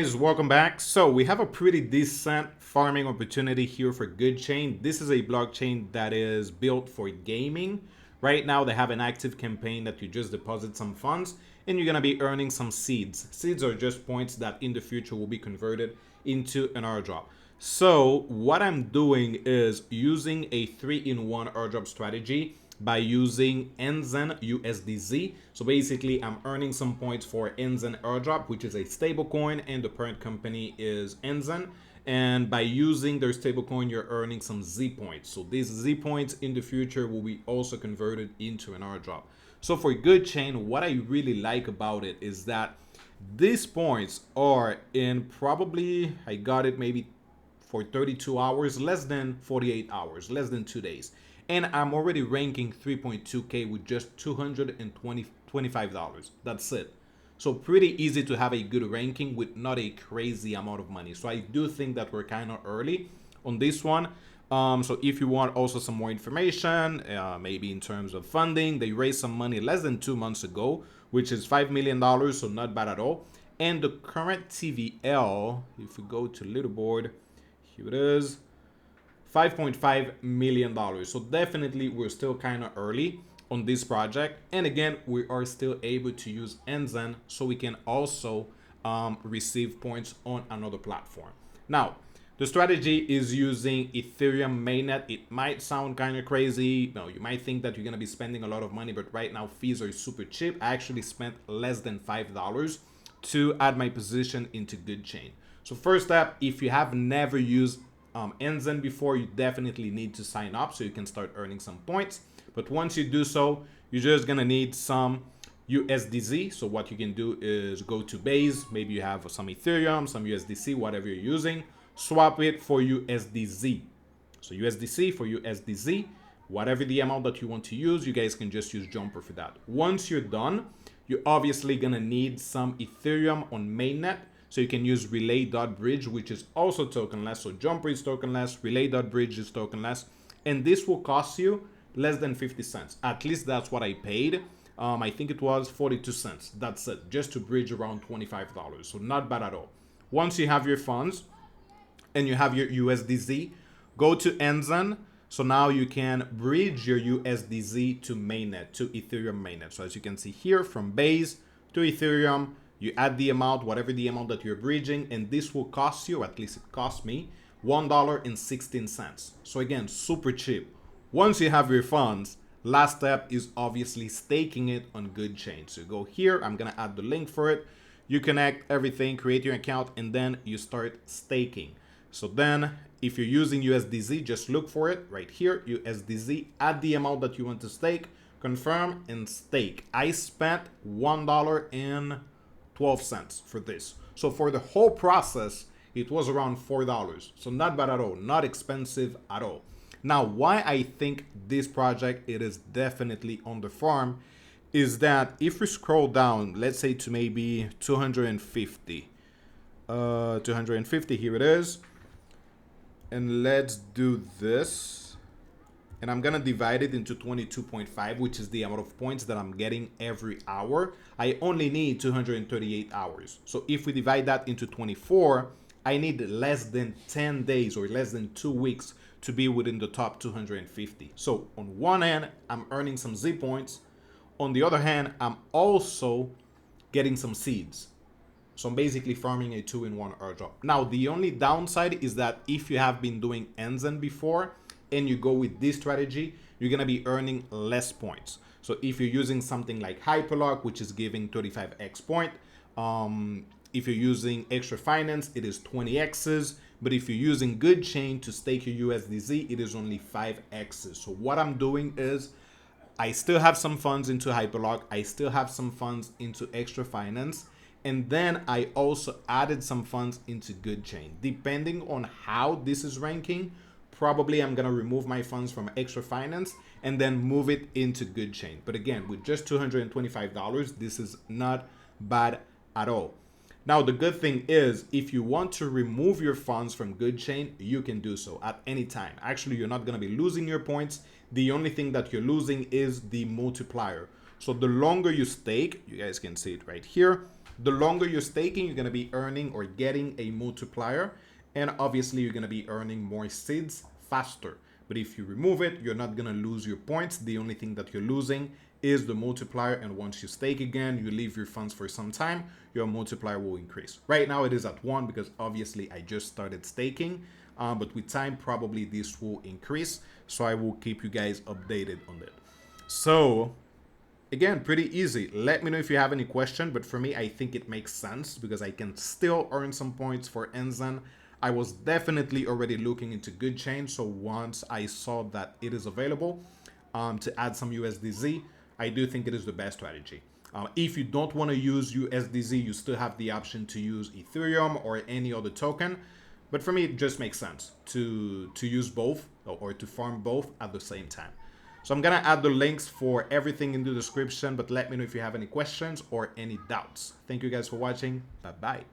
Guys, welcome back. So we have a pretty decent farming opportunity here for Gudchain. This is a blockchain that is built for gaming. Right now they have an active campaign that you just deposit some funds and you're gonna be earning some seeds. Seeds are just points that in the future will be converted into an airdrop. So what I'm doing is using a 3-in-1 airdrop strategy by using Anzen USDZ. So basically, I'm earning some points for Anzen airdrop, which is a stablecoin, and the parent company is Anzen. And by using their stablecoin, you're earning some Z points. So these Z points in the future will be also converted into an airdrop. So for Gudchain, what I really like about it is that these points are in probably, I got it maybe for 32 hours, less than 48 hours, less than 2 days. And I'm already ranking 3.2K with just $225. That's it. So pretty easy to have a good ranking with not a crazy amount of money. So I do think that we're kind of early on this one. So if you want also some more information, maybe in terms of funding, they raised some money less than 2 months ago, which is $5 million, so not bad at all. And the current TVL, if we go to leaderboard, here it is, $5.5 million. So definitely we're still kind of early on this project. And again, we are still able to use Anzen so we can also receive points on another platform. Now, the strategy is using Ethereum mainnet. It might sound kind of crazy. You might think that you're going to be spending a lot of money, but right now fees are super cheap. I actually spent less than $5 to add my position into Gudchain. So first step, if you have never used Anzen before, you definitely need to sign up so you can start earning some points. But once you do so, you're just gonna need some USDZ. So what you can do is go to Base, maybe you have some Ethereum, some USDC, whatever you're using, swap it for USDZ. So USDC for USDZ, whatever the amount that you want to use, you guys can just use Jumper for that. Once you're done, you're obviously gonna need some Ethereum on mainnet. So you can use relay.bridge, which is also tokenless. So Jumper is tokenless, relay.bridge is tokenless. And this will cost you less than 50 cents. At least that's what I paid. I think it was 42 cents. That's it, just to bridge around $25. So not bad at all. Once you have your funds and you have your USDZ, go to Anzen. So now you can bridge your USDZ to mainnet, to Ethereum mainnet. So as you can see here, from Base to Ethereum, you add the amount, whatever the amount that you're bridging, and this will cost you, at least it cost me, $1.16. So again, super cheap. Once you have your funds, last step is obviously staking it on Gudchain. So go here, I'm gonna add the link for it. You connect everything, create your account, and then you start staking. So then if you're using USDZ, just look for it right here, USDZ, add the amount that you want to stake, confirm, and stake. I spent $1.12 for this. So for the whole process, it was around $4. So not bad at all, not expensive at all. Now, why I think this project, it is definitely on the farm, is that if we scroll down, let's say to maybe 250, 250, here it is. And let's do this. And I'm gonna divide it into 22.5, which is the amount of points that I'm getting every hour. I only need 238 hours. So if we divide that into 24, I need less than 10 days or less than 2 weeks to be within the top 250. So on one hand, I'm earning some Z points. On the other hand, I'm also getting some seeds. So I'm basically farming a 2-in-1 airdrop. Now, the only downside is that if you have been doing Anzen before and you go with this strategy, you're gonna be earning less points. So if you're using something like Hyperlock, which is giving 35x point, if you're using Extra Finance, it is 20x's. But if you're using Gudchain to stake your USDZ, it is only 5x's. So what I'm doing is I still have some funds into Hyperlock. I still have some funds into Extra Finance. And then I also added some funds into Gudchain. Depending on how this is ranking, probably I'm gonna remove my funds from Extra Finance and then move it into Gudchain. But again, with just $225, this is not bad at all. Now, the good thing is if you want to remove your funds from Gudchain, you can do so at any time. Actually, you're not going to be losing your points. The only thing that you're losing is the multiplier. So the longer you stake, you guys can see it right here, The longer you're staking, you're going to be earning or getting a multiplier. And obviously, you're going to be earning more seeds faster. But if you remove it, you're not going to lose your points. The only thing that you're losing is the multiplier. And once you stake again, you leave your funds for some time, your multiplier will increase. Right now, it is at 1 because obviously I just started staking. But with time, probably this will increase. So I will keep you guys updated on it. So again, pretty easy. Let me know if you have any question, but for me, I think it makes sense because I can still earn some points for Anzen. I was definitely already looking into Gudchain, so once I saw that it is available to add some USDZ, I do think it is the best strategy. If you don't want to use USDZ, you still have the option to use Ethereum or any other token. But for me, it just makes sense to use both or to farm both at the same time. So I'm going to add the links for everything in the description, but let me know if you have any questions or any doubts. Thank you guys for watching. Bye-bye.